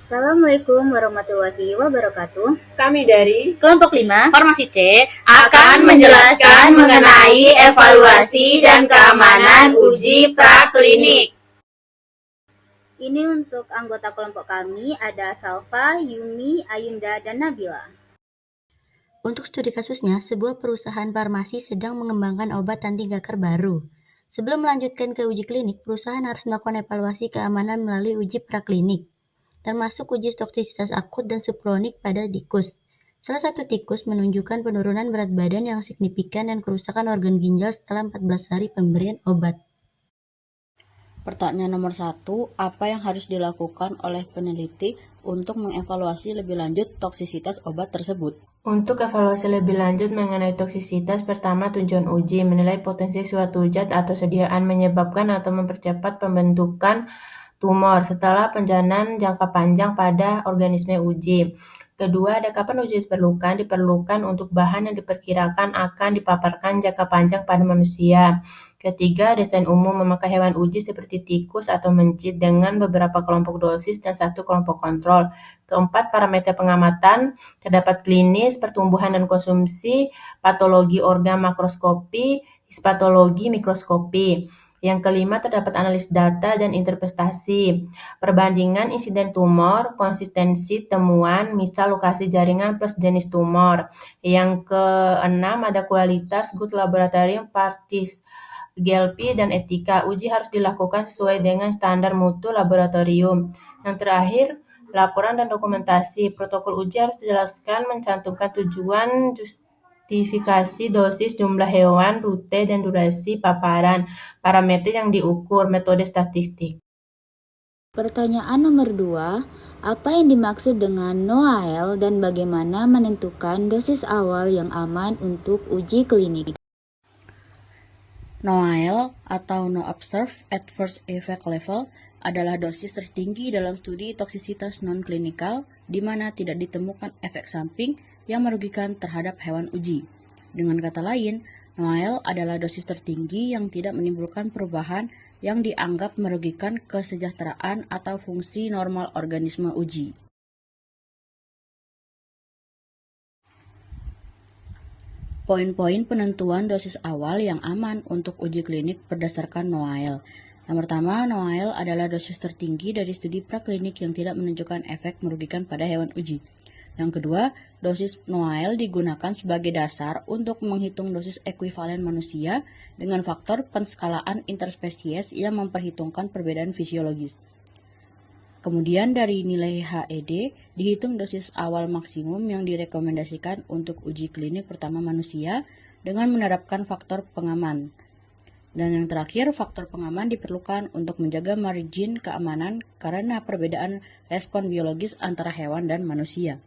Assalamualaikum warahmatullahi wabarakatuh. Kami dari Kelompok 5 Formasi C akan menjelaskan mengenai evaluasi dan keamanan uji praklinik. Ini untuk anggota kelompok kami ada Salva, Yumi, Ayunda, dan Nabila. Untuk studi kasusnya, sebuah perusahaan farmasi sedang mengembangkan obat anti kanker baru. Sebelum melanjutkan ke uji klinik, perusahaan harus melakukan evaluasi keamanan melalui uji praklinik, termasuk uji toksisitas akut dan subkronik pada tikus. Salah satu tikus menunjukkan penurunan berat badan yang signifikan dan kerusakan organ ginjal setelah 14 hari pemberian obat. Pertanyaan nomor 1, apa yang harus dilakukan oleh peneliti untuk mengevaluasi lebih lanjut toksisitas obat tersebut? Untuk evaluasi lebih lanjut mengenai toksisitas, pertama tujuan uji menilai potensi suatu zat atau sediaan menyebabkan atau mempercepat pembentukan tumor setelah penjanaan jangka panjang pada organisme uji. Kedua, ada kapan uji diperlukan? Diperlukan untuk bahan yang diperkirakan akan dipaparkan jangka panjang pada manusia. Ketiga, desain umum memakai hewan uji seperti tikus atau mencit dengan beberapa kelompok dosis dan satu kelompok kontrol. Keempat, parameter pengamatan terdapat klinis, pertumbuhan dan konsumsi, patologi organ makroskopi, histopatologi mikroskopi. Yang kelima, terdapat analisis data dan interpretasi, perbandingan insiden tumor, konsistensi temuan, misal lokasi jaringan plus jenis tumor. Yang keenam, ada kualitas good laboratorium practice, GLP, dan etika. Uji harus dilakukan sesuai dengan standar mutu laboratorium. Yang terakhir, laporan dan dokumentasi. Protokol uji harus dijelaskan mencantumkan tujuan, justifikasi dosis, jumlah hewan, rute, dan durasi paparan, parameter yang diukur, metode statistik. Pertanyaan nomor 2, apa yang dimaksud dengan NOAEL dan bagaimana menentukan dosis awal yang aman untuk uji klinik? NOAEL atau No Observed Adverse Effect Level adalah dosis tertinggi dalam studi toksisitas non-klinikal di mana tidak ditemukan efek samping yang merugikan terhadap hewan uji. Dengan kata lain, NOAEL adalah dosis tertinggi yang tidak menimbulkan perubahan yang dianggap merugikan kesejahteraan atau fungsi normal organisme uji. Poin-poin penentuan dosis awal yang aman untuk uji klinik berdasarkan NOAEL. Yang pertama, NOAEL adalah dosis tertinggi dari studi praklinik yang tidak menunjukkan efek merugikan pada hewan uji. Yang kedua, dosis NOAEL digunakan sebagai dasar untuk menghitung dosis ekuivalen manusia dengan faktor penskalaan interspesies yang memperhitungkan perbedaan fisiologis. Kemudian dari nilai HED dihitung dosis awal maksimum yang direkomendasikan untuk uji klinik pertama manusia dengan menerapkan faktor pengaman. Dan yang terakhir, faktor pengaman diperlukan untuk menjaga margin keamanan karena perbedaan respon biologis antara hewan dan manusia.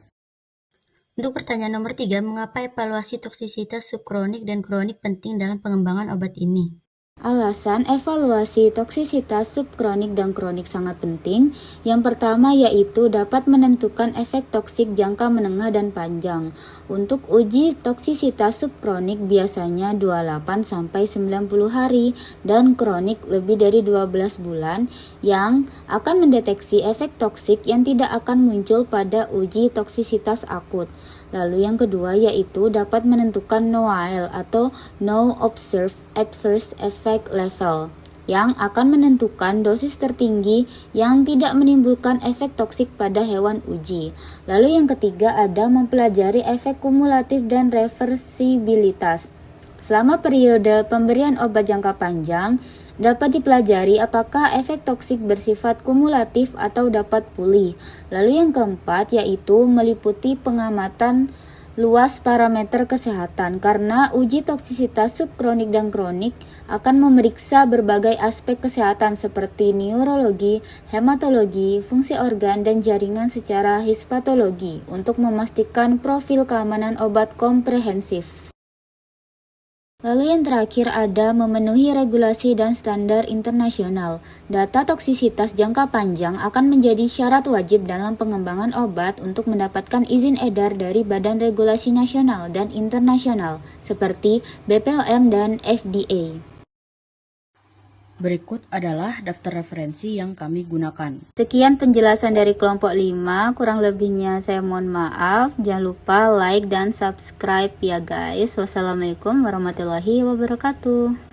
Untuk pertanyaan nomor 3, mengapa evaluasi toksisitas subkronik dan kronik penting dalam pengembangan obat ini? Alasan evaluasi toksisitas subkronik dan kronik sangat penting. Yang pertama yaitu dapat menentukan efek toksik jangka menengah dan panjang. Untuk uji toksisitas subkronik biasanya 28-90 hari dan kronik lebih dari 12 bulan yang akan mendeteksi efek toksik yang tidak akan muncul pada uji toksisitas akut. Lalu yang kedua yaitu dapat menentukan NOAEL atau No Observed Adverse Effect Level yang akan menentukan dosis tertinggi yang tidak menimbulkan efek toksik pada hewan uji. Lalu yang ketiga ada mempelajari efek kumulatif dan reversibilitas. Selama periode pemberian obat jangka panjang, dapat dipelajari apakah efek toksik bersifat kumulatif atau dapat pulih. Lalu yang keempat yaitu meliputi pengamatan luas parameter kesehatan karena uji toksisitas subkronik dan kronik akan memeriksa berbagai aspek kesehatan seperti neurologi, hematologi, fungsi organ, dan jaringan secara histopatologi untuk memastikan profil keamanan obat komprehensif. Lalu yang terakhir ada memenuhi regulasi dan standar internasional. Data toksisitas jangka panjang akan menjadi syarat wajib dalam pengembangan obat untuk mendapatkan izin edar dari badan regulasi nasional dan internasional seperti BPOM dan FDA. Berikut adalah daftar referensi yang kami gunakan. Sekian penjelasan dari kelompok 5, kurang lebihnya saya mohon maaf. Jangan lupa like dan subscribe ya guys. Wassalamualaikum warahmatullahi wabarakatuh.